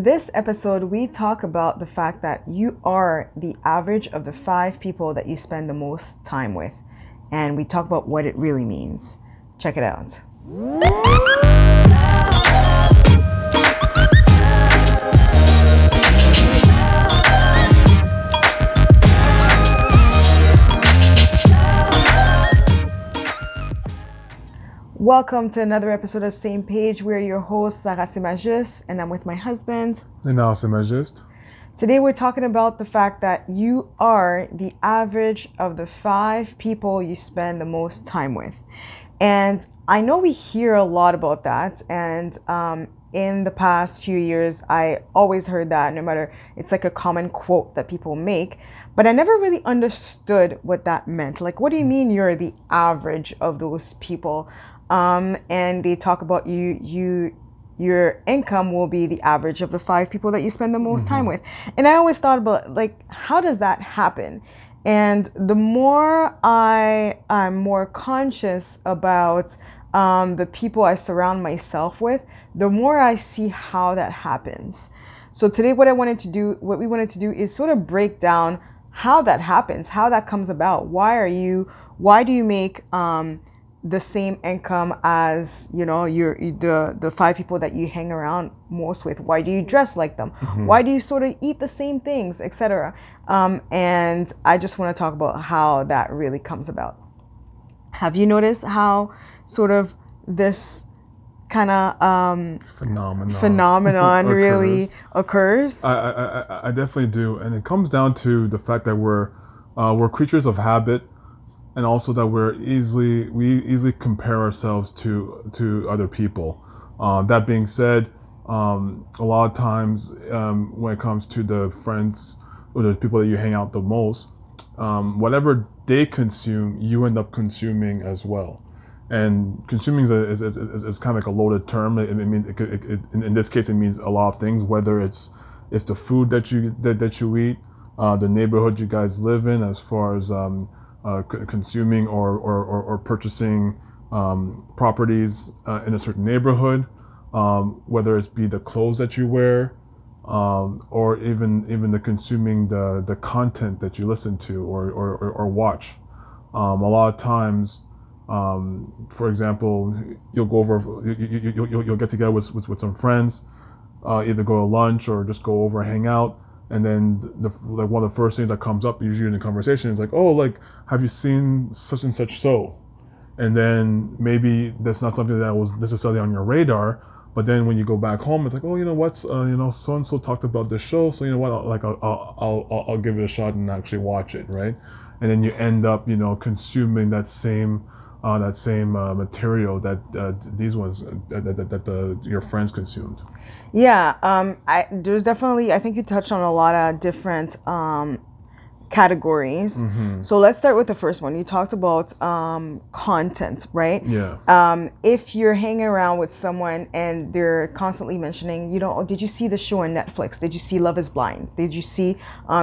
this episode, we talk about the fact that you are the average of the 5 people that you spend the most time with. And we talk about what it really means. Check it out. Welcome to another episode of Same Page. We're your hosts, Sarah Simajus, and I'm with my husband, Lenard Simajus. Today we're talking about the fact that you are the average of the 5 people you spend the most time with. And I know we hear a lot about that, and in the past few years, I always heard that, no matter, it's like a common quote that people make, but I never really understood what that meant. Like, what do you mean you're the average of those people? And they talk about your income will be the average of the 5 people that you spend the most time with. And I always thought about, like, how does that happen? And the more I'm more conscious about the people I surround myself with, the more I see how that happens. So today what we wanted to do is sort of break down how that happens, how that comes about. Why do you make the same income as, you know, the 5 people that you hang around most with? Why do you dress like them? Why do you sort of eat the same things, etc.? And I just want to talk about how that really comes about. Have you noticed how sort of this kind of phenomenon really occurs? I definitely do, and it comes down to the fact that we're creatures of habit. And also that we easily compare ourselves to other people. That being said, a lot of times when it comes to the friends or the people that you hang out the most, whatever they consume, you end up consuming as well. And consuming is kind of like a loaded term. In this case, it means a lot of things. Whether it's the food that you eat, the neighborhood you guys live in, as far as consuming or purchasing properties in a certain neighborhood, whether it be the clothes that you wear, or even the consuming the content that you listen to or watch. A lot of times, for example, you'll go over, you'll get together with some friends, either go to lunch or just go over and hang out. And then one of the first things that comes up usually in the conversation is like, oh, like, have you seen such and such so? And then maybe that's not something that was necessarily on your radar, but then when you go back home, it's like, oh, you know what, so and so talked about this show, so you know what, I'll give it a shot and actually watch it, right? And then you end up, consuming that same material that these ones that your friends consumed. Yeah, there's definitely, I think you touched on a lot of different categories. So let's start with the first one. You talked about content, right? Yeah. If you're hanging around with someone and they're constantly mentioning, did you see the show on Netflix? Did you see Love is Blind? Did you see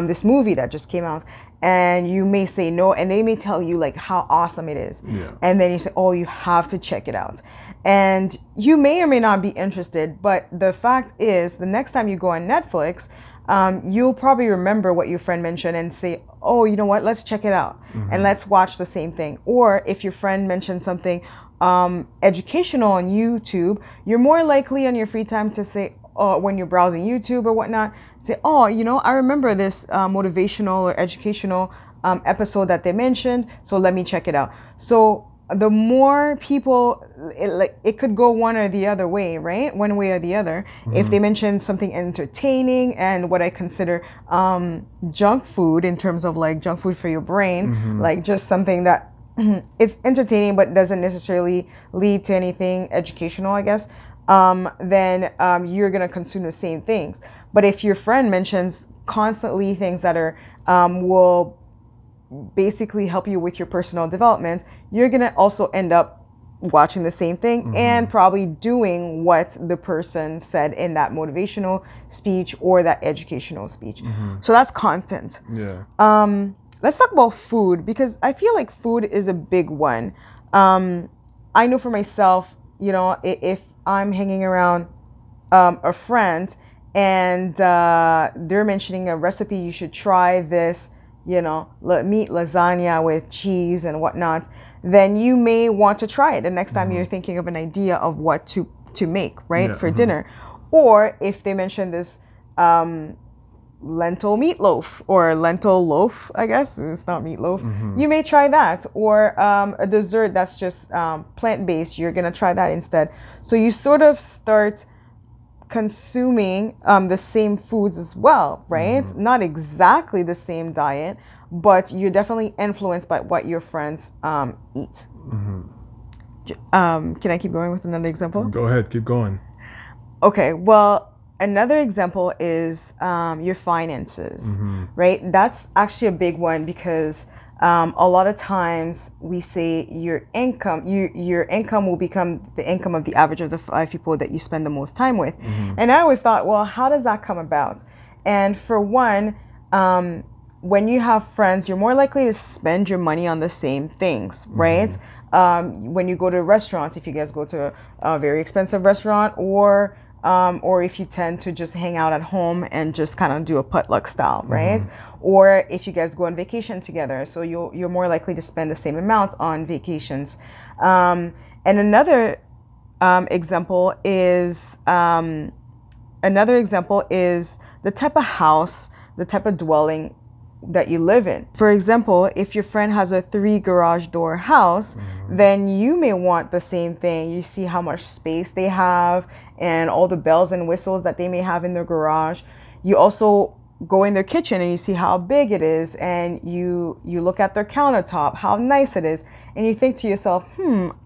this movie that just came out? And you may say no, and they may tell you like how awesome it is. Yeah. And then you say, oh, you have to check it out. And you may or may not be interested, but the fact is, the next time you go on Netflix, you'll probably remember what your friend mentioned and say, oh, you know what, let's check it out and let's watch the same thing. Or if your friend mentioned something educational on YouTube, you're more likely on your free time to say, when you're browsing YouTube or whatnot, say, oh, I remember this motivational or educational episode that they mentioned, so let me check it out. So the more people, it could go one or the other way, right? One way or the other. If they mention something entertaining and what I consider junk food, in terms of like junk food for your brain, like just something that it's entertaining but doesn't necessarily lead to anything educational, I guess, then you're gonna consume the same things. But if your friend mentions constantly things that are will basically help you with your personal development, you're gonna also end up watching the same thing and probably doing what the person said in that motivational speech or that educational speech. So that's content. Yeah. Let's talk about food, because I feel like food is a big one. I know for myself, if I'm hanging around a friend and they're mentioning a recipe, you should try this, meat lasagna with cheese and whatnot, then you may want to try it the next time you're thinking of an idea of what to make, right, Yeah. for dinner. Or if they mention this lentil meatloaf or lentil loaf, I guess it's not meatloaf, you may try that. Or a dessert that's just plant-based, you're gonna try that instead. So you sort of start consuming the same foods as well, right? Not exactly the same diet, but you're definitely influenced by what your friends eat. Can I keep going with another example? Go ahead, keep going. Okay, well, another example is your finances, right? That's actually a big one because a lot of times we say your income will become the income of the average of the 5 people that you spend the most time with. And I always thought, well, how does that come about? And for one, when you have friends, you're more likely to spend your money on the same things, right? When you go to restaurants, if you guys go to a very expensive restaurant, or if you tend to just hang out at home and just kind of do a potluck style, right? Or if you guys go on vacation together, so you're more likely to spend the same amount on vacations. And another example is the type of house, the type of dwelling that you live in. For example, if your friend has a 3 garage door house, then you may want the same thing. You see how much space they have and all the bells and whistles that they may have in their garage. You also go in their kitchen and you see how big it is, and you look at their countertop, how nice it is, and you think to yourself,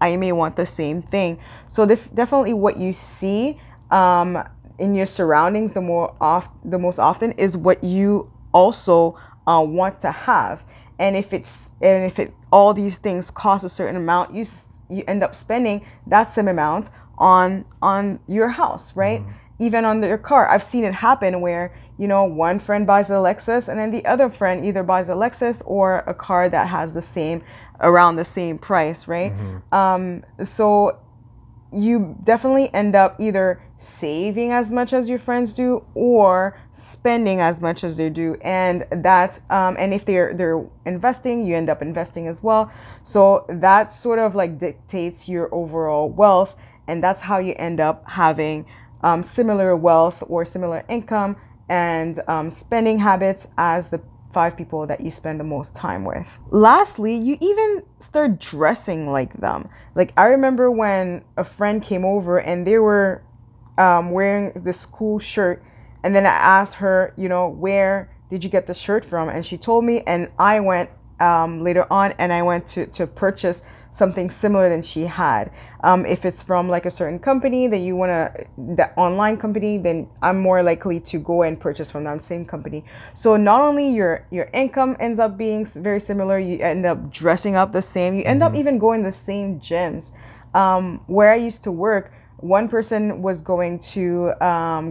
I may want the same thing. So definitely what you see in your surroundings the most often is what you also want to have. And if all these things cost a certain amount, you end up spending that same amount on your house, right? Even on your car. I've seen it happen where, one friend buys a Lexus and then the other friend either buys a Lexus or a car that has around the same price, right? So you definitely end up either saving as much as your friends do or spending as much as they do, and if they're investing, you end up investing as well. So that sort of like dictates your overall wealth, and that's how you end up having similar wealth or similar income and spending habits as the 5 people that you spend the most time with. Lastly, you even start dressing like them. Like, I remember when a friend came over and they were wearing this cool shirt, and then I asked her, where did you get the shirt from? And she told me, and I went later on and I went to purchase something similar than she had. If it's from like a certain company that online company, then I'm more likely to go and purchase from that same company. So not only your income ends up being very similar, you end up dressing up the same, you end up even going to the same gyms. Where I used to work, one person was going to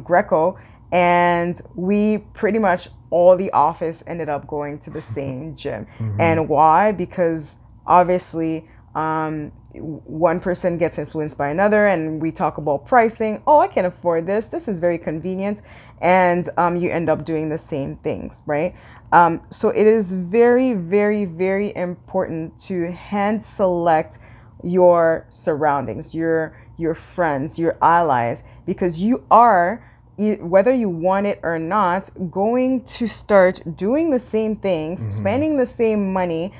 Greco, and we pretty much all the office ended up going to the same gym. And why? Because obviously one person gets influenced by another, and we talk about pricing. Oh, I can afford this. This is very convenient. And you end up doing the same things, right? So it is very, very, very important to hand select your surroundings, your friends, your allies, because you are, whether you want it or not, going to start doing the same things, spending the same money,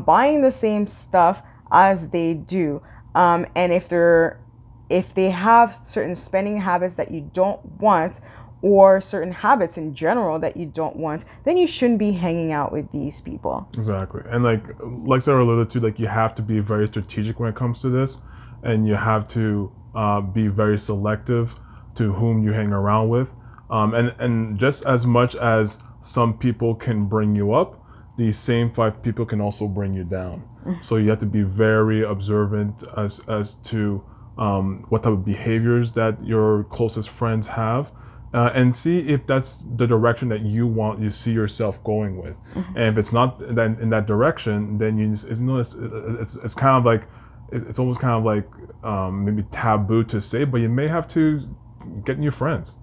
buying the same stuff as they do. And if they have certain spending habits that you don't want, or certain habits in general that you don't want, then you shouldn't be hanging out with these people. Exactly. And like Sarah alluded to, like, you have to be very strategic when it comes to this, and you have to be very selective to whom you hang around with. And just as much as some people can bring you up, these same 5 people can also bring you down. So you have to be very observant as to what type of behaviors that your closest friends have, and see if that's the direction that you see yourself going with. And if it's not then in that direction, then it's kind of like, it's almost kind of like maybe taboo to say, but you may have to get new friends.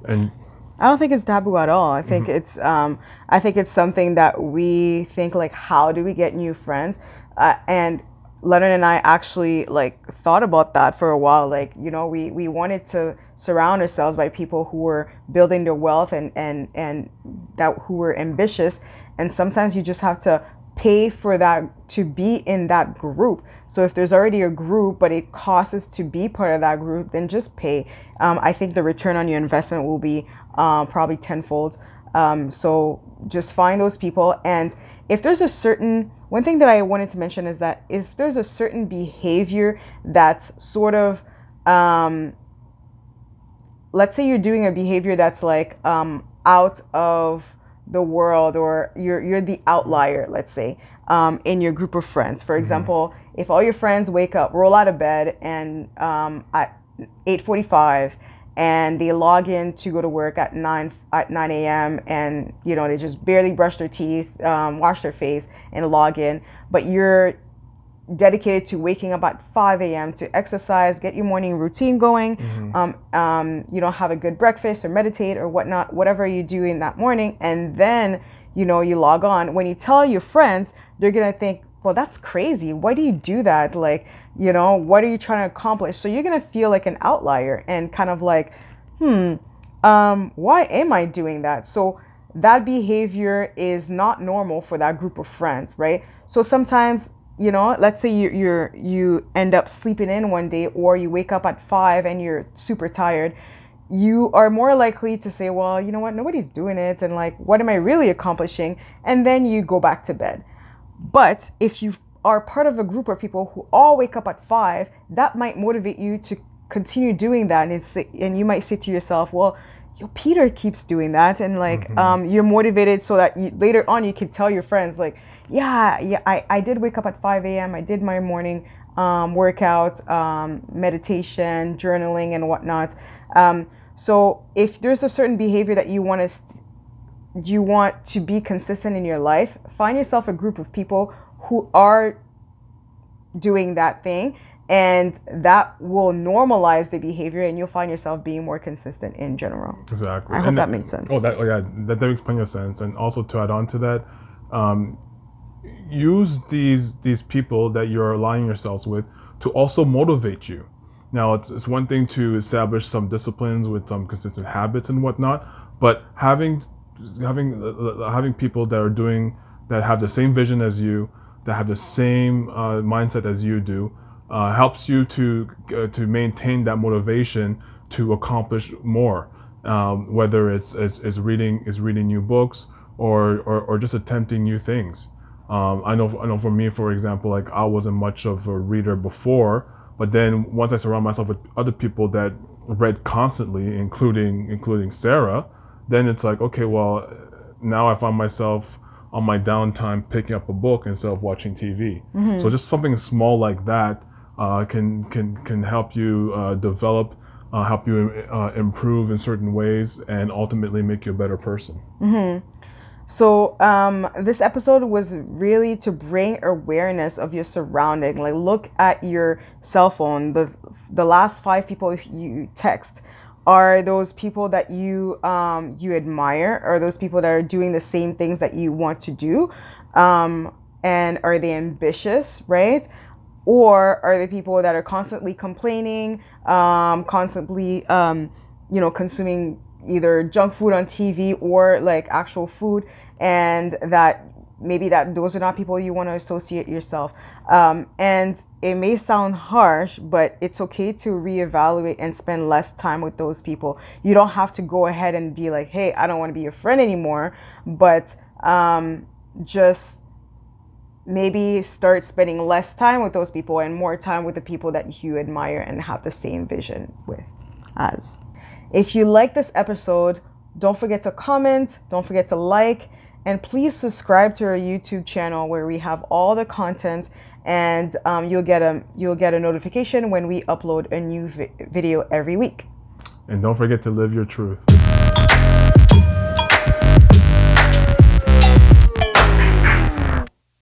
And I don't think it's taboo at all. I think it's something that we think like, how do we get new friends? And Leonard and I actually like thought about that for a while. Like, we wanted to surround ourselves by people who were building their wealth and that who were ambitious. And sometimes you just have to pay for that to be in that group. So if there's already a group, but it costs us to be part of that group, then just pay. I think the return on your investment will be probably tenfold. So just find those people. And if there's one thing that I wanted to mention is that if there's a certain behavior that's sort of, let's say you're doing a behavior that's like out of the world, or you're the outlier, let's say, in your group of friends. For example, if all your friends wake up, roll out of bed, and at 8:45, and they log in to go to work at 9 a.m. and they just barely brush their teeth, wash their face, and log in, but you're dedicated to waking up at 5 a.m. to exercise, get your morning routine going, have a good breakfast or meditate or whatnot, whatever you do in that morning, and then you log on. When you tell your friends, they're gonna think, well, that's crazy. Why do you do that? Like, what are you trying to accomplish? So you're gonna feel like an outlier and kind of like, why am I doing that? So that behavior is not normal for that group of friends, right? So sometimes, let's say you end up sleeping in one day, or you wake up at 5 and you're super tired. You are more likely to say, well, you know what, nobody's doing it, and like, what am I really accomplishing? And then you go back to bed. But if you are part of a group of people who all wake up at 5, that might motivate you to continue doing that. And you might say to yourself, well, Peter keeps doing that, and like you're motivated so that later on you can tell your friends like, I did wake up at 5 a.m. I did my morning workout, meditation, journaling, and whatnot. So if there's a certain behavior that you want to be consistent in your life, find yourself a group of people who are doing that thing, and that will normalize the behavior, and you'll find yourself being more consistent in general. Exactly. I hope that makes sense. That makes plenty of sense. And also, to add on to that, use these people that you're aligning yourselves with to also motivate you. Now, it's one thing to establish some disciplines with some consistent habits and whatnot, but having people that have the same vision as you, that have the same mindset as you do, helps you to maintain that motivation to accomplish more. Whether it's reading new books or just attempting new things. I know for me, for example, like, I wasn't much of a reader before, but then once I surround myself with other people that read constantly, including Sarah, then it's like, okay, well, now I find myself on my downtime picking up a book instead of watching TV. So just something small like that can help you develop, help you improve in certain ways, and ultimately make you a better person. So this episode was really to bring awareness of your surrounding. Like, look at your cell phone. The last 5 people you text, are those people that you admire? Are those people that are doing the same things that you want to do? And are they ambitious, right? Or are they people that are constantly complaining, constantly consuming either junk food on TV or like actual food, and that those are not people you want to associate yourself. And it may sound harsh, but it's okay to reevaluate and spend less time with those people. You don't have to go ahead and be like, hey, I don't want to be your friend anymore, but just maybe start spending less time with those people and more time with the people that you admire and have the same vision with as. If you like this episode, don't forget to comment, don't forget to like, and please subscribe to our YouTube channel where we have all the content, and you'll get a notification when we upload a new video every week. And don't forget to live your truth.